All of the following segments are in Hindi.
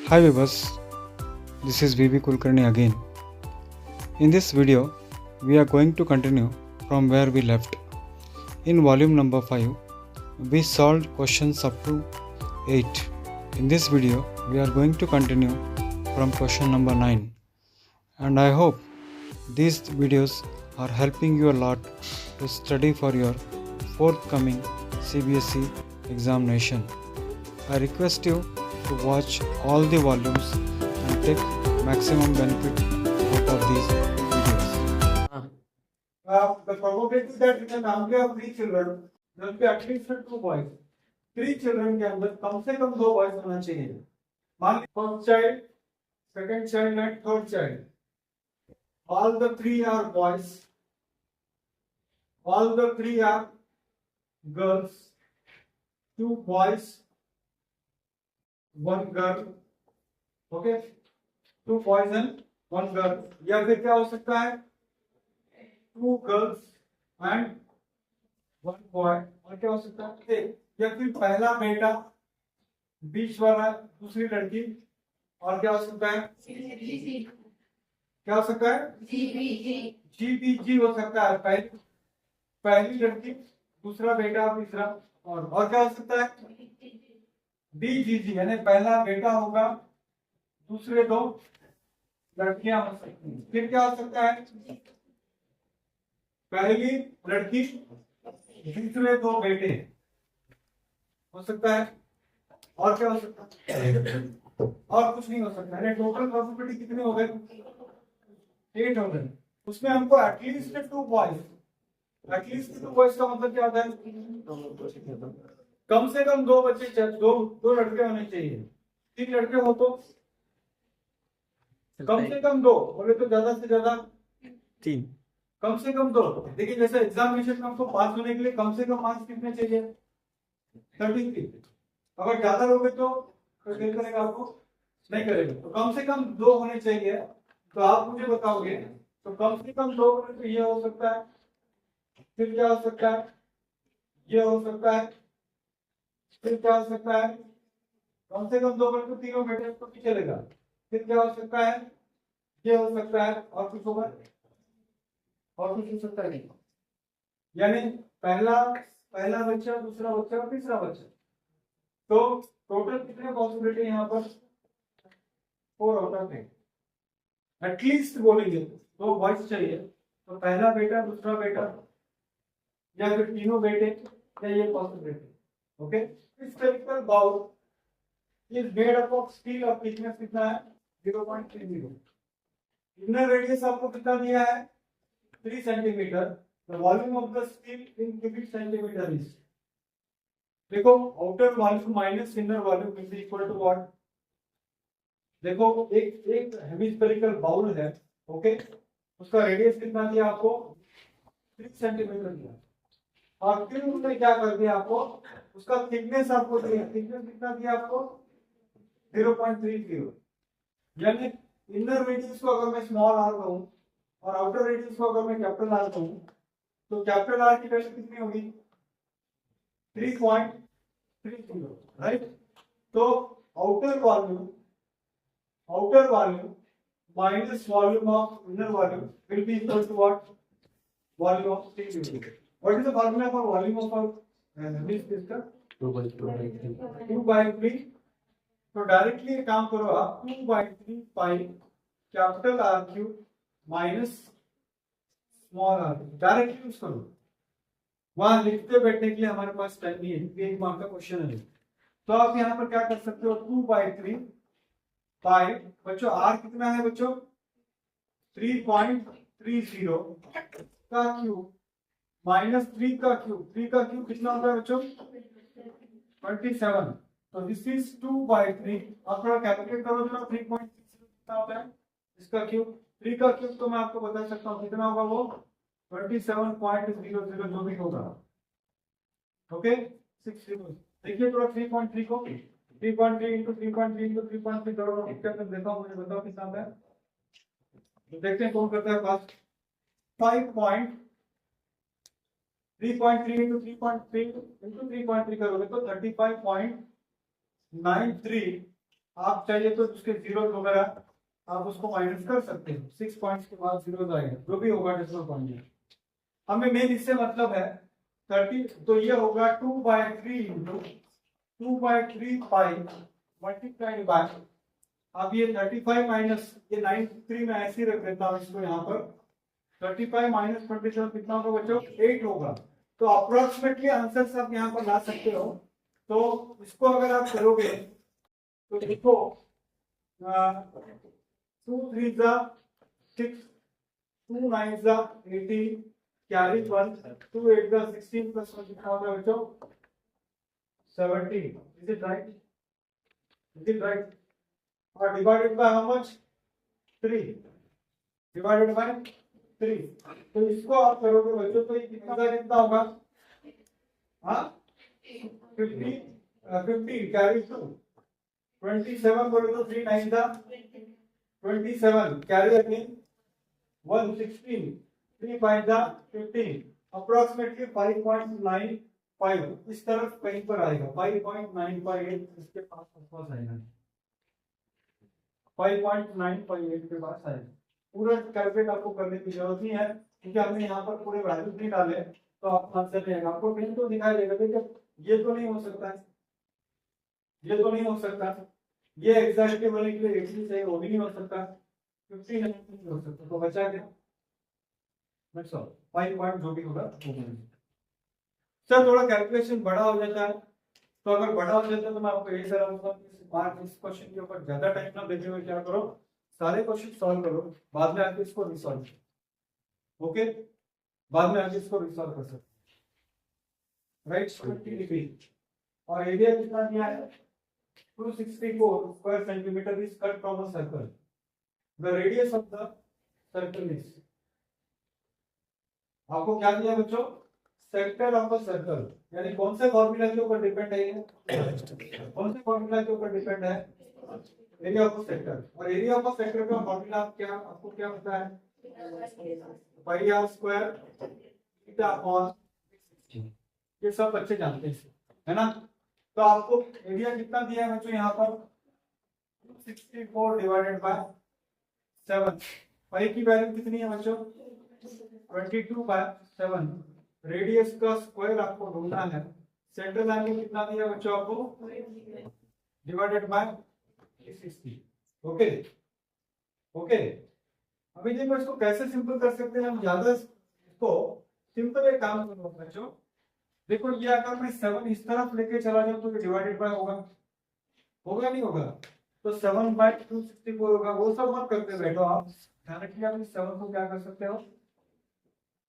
Hi viewers, this is VB Kulkarni again. In this video, we are going to continue from where we left. In volume number 5, we solved questions up to 8. In this video, we are going to continue from question number 9. And I hope these videos are helping you a lot to study for your forthcoming CBSE examination. I request you to watch all the volumes and take maximum benefit out of these videos. The probability that in a family of 3 children, there will be at least 2 boys. 3 children के अंदर कम से कम 2 boys होना चाहिए. मान लीजिए first child, second child and third child. All the 3 are boys. All the 3 are girls. 2 boys, 1 girl. Okay? 2 boys and 1 girl. या फिर क्या हो सकता है? 2 girls and 1 boy. और क्या हो सकता है? या फिर पहला बेटा, बीच वाला दूसरी लड़की, और क्या हो सकता है? क्या हो सकता है? GBG हो सकता है. पहली लड़की, दूसरा बेटा, तीसरा, और क्या हो सकता है? BGG यानी पहला बेटा होगा, दूसरे 2 लड़कियां हो सकती हैं. फिर क्या हो सकता है? पहली लड़की, दूसरे 2 बेटे हो सकता है. और क्या हो सकता है? और कुछ नहीं हो सकता है. टोटल प्रोबेबिलिटी कितने हो गए? 8 हो गए. उसमें हमको एटलीस्ट 2 बॉयज. एटलीस्ट 2 बॉयज का मतलब क्या होता है? कम से कम 2 बच्चे, दो लड़के होने चाहिए. 3 लड़के हो तो कम से कम 2, बोले तो ज्यादा से ज्यादा 3. कम से कम 2. देखिए जैसे एग्जामिनेशन में हमको पास होने के लिए कम से कम मार्क्स कितने चाहिए? 33. अगर ज्यादा लोगे तो फेल करेगा आपको? नहीं करेगा. तो कम से कम 2 होने चाहिए. तो आप मुझे बताओगे, तो कम से कम 2 होने तो ये हो सकता है. फिर क्या हो सकता है? ये हो सकता है. फिर क्या हो सकता है? कम से कम 2 तो तीनों बेटे तो भी चलेगा. फिर क्या हो सकता है? ये हो सकता है. और कुछ होगा? और कुछ हो सकता है नहीं. यानी पहला बच्चा, दूसरा बच्चा और तीसरा बच्चा. तो टोटल कितने पॉसिबिलिटी यहाँ पर? 4 आउट ऑफ 8. एटलीस्ट बोलेंगे 2 बॉयज चाहिए. तो पहला बेटा, दूसरा बेटा, या फिर तीनों बेटे, या ये possibility. Okay. Spherical bowl is made up of steel और थिकनेस कितना है? 0.30. इनर रेडियस आपको कितना दिया है? 3 centimetre. The volume of the steel in cubic centimetre is. देखो outer volume minus inner volume is equal to what? देखो एक हेमिस्फेरिकल बाउल है. ओके. उसका रेडियस कितना दिया आपको? 3 सेंटीमीटर दिया. और फिर उसने क्या कर दिया आपको? उसका थिकनेस आपको दिया. थिकनेस कितना दिया आपको? 0.30. यानी इनर रेडियस को अगर मैं स्मॉल आर कहूं और आउटर रेडियस को अगर मैं कैपिटल आर कहूं, तो कैपिटल आर की वैल्यू कितनी होगी? 3.30. राइट. तो outer volume minus volume of inner volume will be equal to what? Volume of steel. What is the formula for volume of this system? 2/3. तो डायरेक्टली एक काम करो आप, 2/3 pi capital R cube minus small r. Directly use करो. वहां लिखते बैठने के लिए हमारे पास टाइम नहीं है. 1 मार्क का क्वेश्चन है. तो आप यहाँ पर क्या कर सकते हो? 2/3 पाई, बच्चों आर कितना है बच्चों? 3.30 का क्यूब माइनस 3 का क्यूब. 3 का क्यूब कितना होता है बच्चों? 27. तो दिस इज 2/3. आप थोड़ा कैलकुलेट करो जरा. 3.30 कितना होता है इसका क्यूब? 3 का क्यूब तो मैं आपको बता सकता हूँ कितना होगा वो? 27.00 जो भी होगा. ओके. 60. देखिए थोड़ा 3.3 को 3.3 इंटू 3.3 इंटू 3.3 करो. देखा मुझे बताओ कितना आता है. तो देखते हैं कौन करता है फास्ट. 3.3 इंटू 3.3 इंटू 3.3 करोगे तो 35.93 आप चाहिए तो उसके जीरो वगैरह आप उसको माइनस कर सकते हो, 6 पॉइंट्स के बाद जीरो आएगा, जो भी होगा डेसिमल पॉइंट में। हमें मेन इससे मतलब है 30, तो ये होगा 2/3 इंटू 2/3 पाई मल्टीप्लाइड बाय, अब ये 35 माइनस ये 93 में ऐसे ही रख देता हूँ इसको यहाँ पर, 35 माइनस 27 कितना होगा बच्चों, 8 होगा। तो अप्रोक्सीमेटली आंसर आप यहाँ पर ला सकते हो। तो इसको अगर आप करोगे तो देखो 2 3 जा 6, 2 9 जा 18, कैरी 1, 2 8 जा 16 प्लस 1 कितना होगा बच्चों, 17। Is it right? Is it right? और divided by how much, 3, divided by 3। तो इसको आप करोगे बच्चों तो ये कितना होगा, हाँ 50 कैरी 2, 27 बोले तो 3 9 था 27, कैरी अगेन 1 16, 3 5 था 15, अप्रोक्सीमेटली 5.95 इस तरफ कहीं पर आएगा, 5.958 इसके पास आएगा, 5.958 के पास आएगा। पूरा कैलकुलेट आपको करने की जरूरत नहीं है क्योंकि हमने यहाँ पर पूरे वैल्यू नहीं डाले, तो आपको आंसर नहीं आएगा। आपको कहीं तो दिखाई देगा, देखिए ये तो नहीं हो सकता है, ये तो नहीं हो सकता, ये एग्जैक्टली बोलने के लिए 80 चाहिए, वो भी नहीं हो सकता, 50 नहीं हो सकता, तो बचा क्या, दैट्स ऑल, 5 पॉइंट जो भी होगा। सर थोड़ा कैलकुलेशन बड़ा हो जाता है, तो अगर बड़ा हो जाता है तो मैं आपको यही सलाह दूंगा कि इस क्वेश्चन के ऊपर ज्यादा टाइम ना देते हुए क्या करो, सारे क्वेश्चन सॉल्व करो, बाद में आके इसको रिसॉल्व, ओके, बाद में आके इसको रिसॉल्व कर सकते, राइट। 20 डिग्री और एरिया कितना दिया है, 264 square centimeter is cut from a circle. The radius of the circle is, आपको क्या दिया बच्चों, सेक्टर ऑफ अ सर्कल, यानी कौन से फॉर्मूला के ऊपर डिपेंड है ये, कौन से फॉर्मूला के ऊपर डिपेंड है, एरिया ऑफ अ सेक्टर। और एरिया ऑफ अ सेक्टर का फॉर्मूला क्या, आपको क्या पता है, पाई आर स्क्वायर थीटा अपॉन, ये सब बच्चे जानते हैं है ना। तो आपको एरिया कितना दिया है बच्चों यहाँ पर, 64 डिवाइडेड बाय 7, पाई की वैल्यू कितनी है बच्चों, 22/7, रेडियस का स्क्वायर आपको ढूंढना है, सेंट्रल एंगल कितना दिया बच्चों आपको, डिवाइडेड बाय 360, ओके ओके। अभी देखो इसको कैसे सिंपल कर सकते हैं हम, ज्यादा इसको सिंपल एक काम करो बच्चों, देखो ये अगर मैं 7 इस तरफ लेके चला जाऊं तो ये डिवाइडेड बाय होगा, होगा नहीं होगा, तो 7/264 होगा, वो सब मत करते बैठो आप, डायरेक्टली आप इस 7 को क्या कर सकते हो,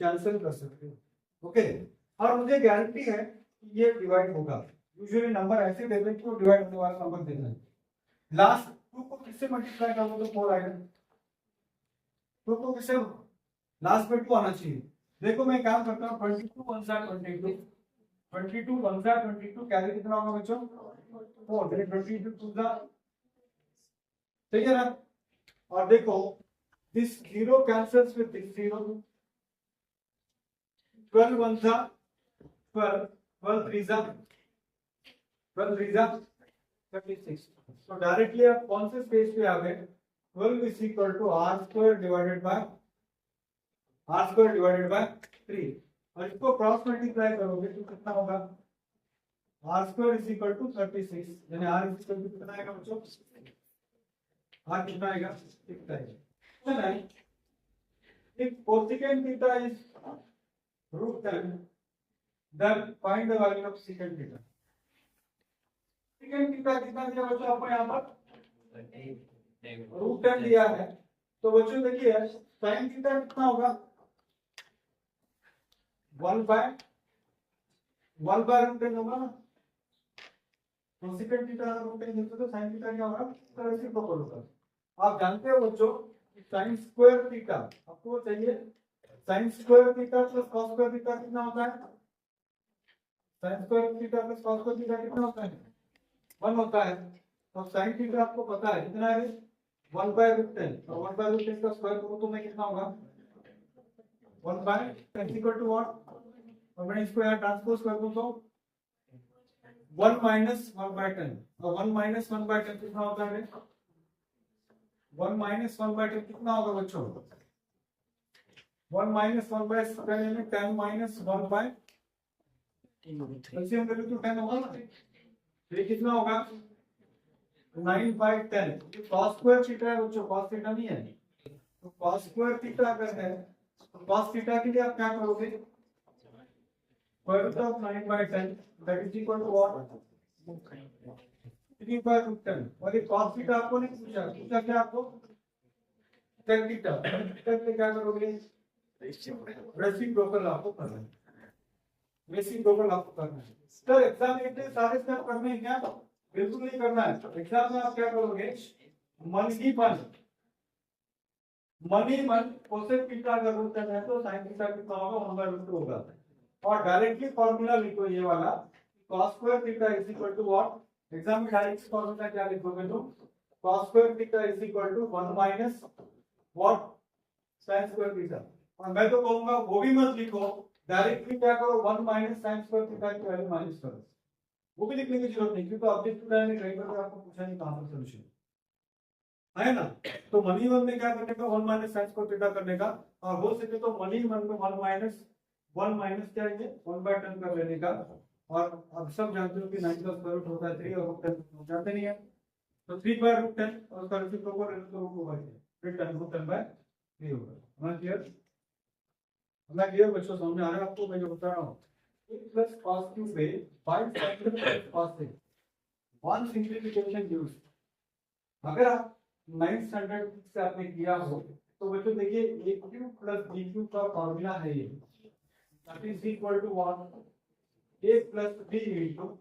कैंसिल कर सकते हो, ओके। और मुझे गारंटी है कि ये डिवाइड होगा, यूजुअली नंबर ऐसे देते हैं कि वो डिवाइड होने वाला नंबर देना है। लास्ट 2 को किससे मल्टीप्लाई करोगे तो 4 आएगा, 2 को किससे, लास्ट में 2 आना चाहिए। देखो मैं काम करता हूँ, 22 1 22, 22 1 22, कैरी कितना होगा बच्चों, 4, 22 2 ठीक है ना। और देखो दिस 0 कैंसल्स विद दिस 0, 12 1 12, 12 3 12 3 36। तो डायरेक्टली आप कौन से स्पेस पे आ गए, 12 is equal to R square divided by 3, और इसको क्रॉस मल्टीप्लाई करोगे तो कितना होगा, R square is equal to 36, यानी आर इज इक्वल टू कितना आएगा बच्चों, आर कितना आएगा, 6 आएगा। If cosecant theta is √10, then find the value of secant theta. Secant theta कितना दिया बच्चों आपको यहाँ पर, √10 दिया है, तो बच्चों देखिए sin थीटा कितना होगा, 1/√10 होगा ना, cosecant थीटा √10 देते तो sin थीटा क्या होगा, तो रेसिप्रोकल होगा। आप जानते हो बच्चों sin स्क्वायर थीटा आपको चाहिए, sin square theta plus cos square theta कितना होता है, sin square theta plus cos square theta कितना होता है, 1 होता है। तो sin थीटा आपको पता है कितना है, 1/√10, और 1/√10 का स्क्वायर करो तो मैं कितना होगा, 1/10 इक्वल टू व्हाट, और मैं इसको यहाँ ट्रांसपोज कर दूं तो 1 माइनस 1/10, और 1 माइनस 1/10 कितना होता है? 1 माइनस 1/10 कितना होगा बच्चों? 1 माइनस 1/10 यानी 10 माइनस 1/10 एलसीएम वैल्यू तो 10 होगा ना, ये कितना होगा? 9/10। ये cos स्क्वायर थीटा है बच्चों, cos थीटा नहीं है। तो cos स्क्वायर थीटा अगर है तो cos थीटा के लिए आप क्या करोगे? Square root of 9/10 that is equal to what? 3/10। और ये cos थीटा आपको नहीं पूछा, पूछा क्या आपको? tan theta. tan पे क्या करोगे? रेसिप्रोकल आपको करना है, रेसिप्रोकल आपको करना है। सर एग्जाम में इतने सारे स्टेप करने हैं क्या? बिल्कुल नहीं करना है। एग्जाम में आप क्या करोगे? मन ही मन कोसेक थीटा अगर रूट टेन है तो साइन थीटा कितना होगा? 1/√2 होगा। और डायरेक्टली फॉर्मूला लिखो ये वाला, cos square theta is equal to what? Exam में डायरेक्ट फॉर्मूला क्या लिखोगे तुम? cos square theta is equal to 1 minus what? sin square theta. और मैं तो कहूंगा वो भी मत लिखो, डायरेक्टली क्या करो? 1 माइनस sin स्क्वायर थीटा की वैल्यू माइनस करो। वो भी लिखने की जरूरत नहीं, क्योंकि ऑब्जेक्टिव टाइम में कई बार आपको पूछा नहीं कहां पर सोल्यूशन है ना। तो मनी वन में क्या करने का? 1 माइनस sin स्क्वायर थीटा करने का। और हो सके तो मनी वन में 1 माइनस क्या है? 1/10 कर लेने का। और अब सब जानते हो कि 9 का स्क्वायर रूट होता है 3 और रूट 10 जानते नहीं है, तो 3/√10 और उसका रेसिप्रोकल ले तो रूट होगा, फिर 10√10/3 होगा। समझ क्लियर? मैं क्लियर बच्चों, समझ में आ रहा है आपको मैं जो बता रहा हूं? प्लस cos क्यूब पे 5 sin cos है, वन सिंप्लीफिकेशन यूज। अगर आप 9th स्टैंडर्ड से आपने किया हो तो बच्चों देखिए a cube plus b cube का फॉर्मूला है ये, that is equal to 1 a plus b into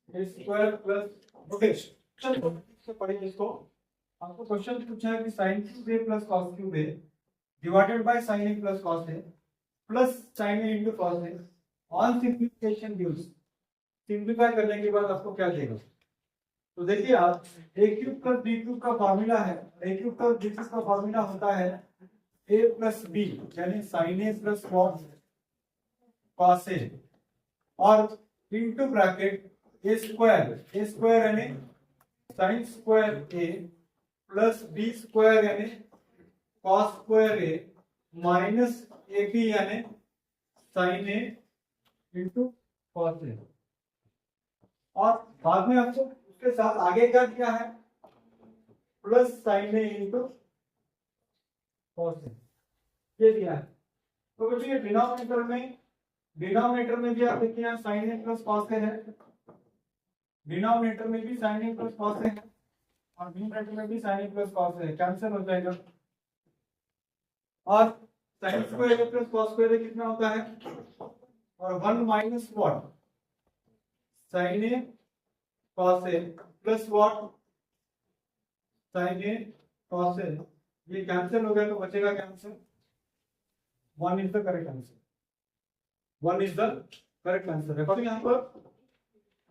a square plus rotation. चलो से पढ़िए इसको। आपको क्वेश्चन पूछा है कि sin cube a plus cos cube a divided by sin a plus cos a plus sin a into cos a on simplification use. Simplify करने के बाद आपको क्या देगा? तो देखिए आप a cube plus b cube का फॉर्मूला है, a cube plus b cube का फॉर्मूला होता है a प्लस b यानी sin a plus cos a और इनटू ब्रैकेट a स्क्वायर यानी sin square a plus b square यानी cos square a minus ab यानी sin a into cos a। और बाद में आपको उसके साथ आगे क्या दिया है? Plus sign A into cos A, ये दिया है। तो बच्चों ये डिनोमिनेटर में भी आप देखिए sine A plus cos A है, डिनोमिनेटर में भी sine A plus cos A है और न्यूमरेटर में भी sine A plus cos A है, कैंसिल हो जाएगा। और sine square A plus cos square A कितना होता है? और 1 minus what? Sine A cos a plus what? sin a cos a। ये कैंसिल हो गया तो बचेगा क्या answer? 1 is the correct answer, 1 is the correct answer. देखो यहाँ पर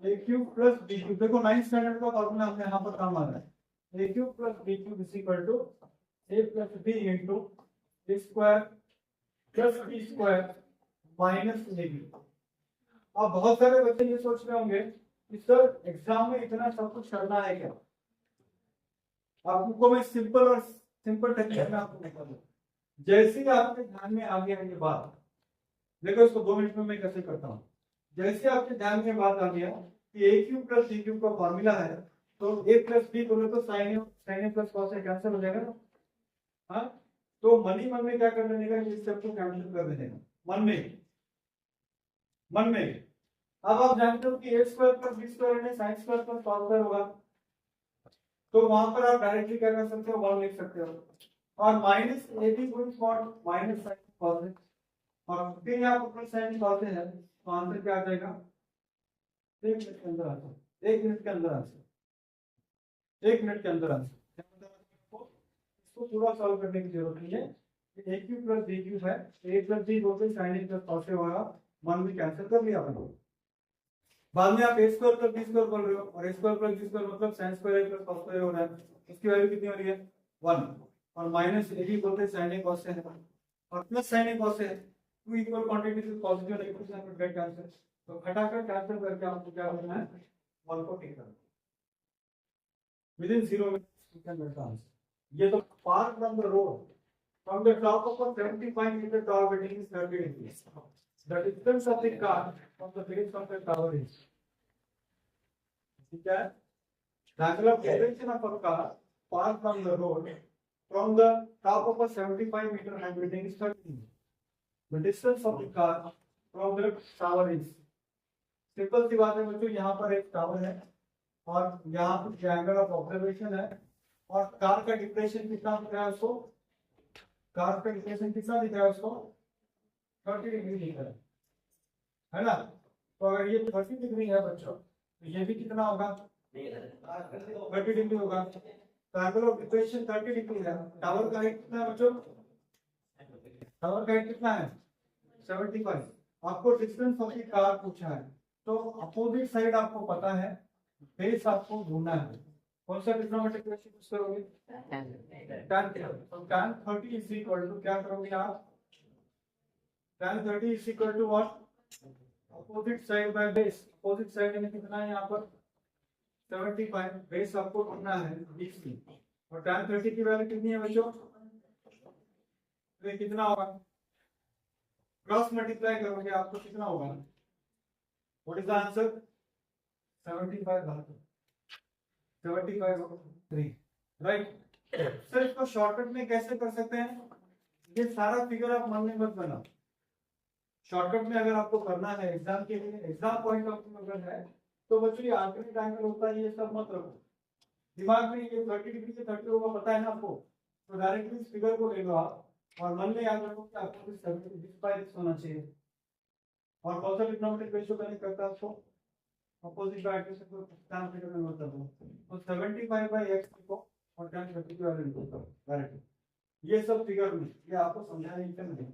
a cube plus b cube, देखो 9th स्टैंडर्ड का फॉर्मूला हमने यहाँ पर काम आ रहा है, a cube plus b cube is equal to a plus b into a square plus b square minus ab। अब बहुत सारे बच्चे ये सोच रहे होंगे कि सर एग्जाम में इतना सब कुछ करना है क्या? आपको मैं सिंपल टेक्निक में आपको बता दूं। जैसे ही आपके ध्यान में आ गया ये बात, देखो इसको 2 मिनट में मैं कैसे करता हूँ। जैसे आपके ध्यान में बात आ गया कि ए क्यूब प्लस सी क्यूब का फॉर्मूला है, तो ए प्लस बी बोले तो sign A plus cos A cancel हो जाएगा ना। हाँ, तो मन में क्या कर देने का? इस स्टेप को कैंसिल कर देने का मन में। अब आप जानते हो कि a square plus b square यानी sin square plus cos square होगा, तो वहां पर आप डायरेक्टली क्या कर सकते हो? 1 लिख सकते हो। और माइनस ab गुणित माइनस sin cos a, और फिर यहाँ पर प्लस sin cos a है, तो आंसर क्या आ जाएगा? 1 मिनट के अंदर आंसर, 1 मिनट के अंदर आंसर, 1 मिनट के अंदर आंसर। इसको पूरा सॉल्व करने की जरूरत नहीं है। a cube plus b cube है, a प्लस b बोलते sin a plus cos a होगा, मन में कैंसिल कर लिया अपन। बाद में आप a square plus b square बोल रहे हो, और a square plus b square मतलब sin square a plus cos square हो रहा है, इसकी वैल्यू कितनी हो रही है? 1। और माइनस ab बोलते हैं sin a cos a है, और plus sin a cos a है, two equal quantities with positive negative sign will get answer. तो खटाखट कैंसिल करके आपको क्या करना है, 1 को टिक करना with in 0 minutes you can get the answer. ये तो far from the road from the top of a 75 meter tall building is 30 degrees. The distance of the car from the base of the tower is, ठीक है, the angle of elevation of a car far from the road from the top of a 75 meter high building is 30 degrees. The distance of the car from the tower is, simple सी बात है बच्चों, यहाँ पर एक टावर है और यहाँ पर ट्रायंगल ऑफ ऑब्जर्वेशन है और कार का डिप्रेशन कितना दिख रहा है उसको, कार का डिप्रेशन कितना दिख रहा है उसको, 30 डिग्री दिख रहा है ना। तो अगर ये 30 डिग्री है बच्चों तो ये भी कितना होगा, 30 डिग्री होगा। ट्रायंगल ऑफ डिप्रेशन 30 डिग्री है। टावर का हाइट कितना है बच्चों, टावर का हाइट कितना है 75। आपको डिस्टेंस ऑफ द कार पूछा है तो अपोजिट साइड आपको पता है, बेस आपको ढूंढना है। कौन सा ट्रिग्नोमेट्रिक रेशियो यूज करोगे, tan। तो tan 30 इज इक्वल टू क्या करोगे आप, tan 30 is equal to what, opposite side by base. Opposite side में कितना है यहाँ पर 75, बेस आपको ढूंढना है 20 की और tan 30 की वैल्यू कितनी है बच्चों, तो ये कितना होगा, क्रॉस मल्टीप्लाई करोगे आपको कितना होगा, what is the answer, 75/3, right. Sir इसको शॉर्टकट में कैसे कर सकते हैं, ये सारा फिगर आप मन में मत बनाओ। शॉर्टकट में अगर आपको करना है एग्जाम के लिए, एग्जाम पॉइंट ऑफ व्यू अगर है तो बच्चों ये आर्किट एंगल होता है, ये सब मत रखो दिमाग में। ये 30 डिग्री से 30 होगा पता है ना आपको, तो डायरेक्टली इस फिगर को ले लो आप और मन में याद रखो कि आपको 70 होना चाहिए। और कौन सा ट्रिग्नोमेट्रिक रेशियो कनेक्ट करता है आपको, अपोजिट बाय एक्सिस को tan थीटा में होता है तो 75/x को और tan 30 की वैल्यू निकालता है डायरेक्टली। ये सब फिगर में ये आपको समझाने की नहीं है।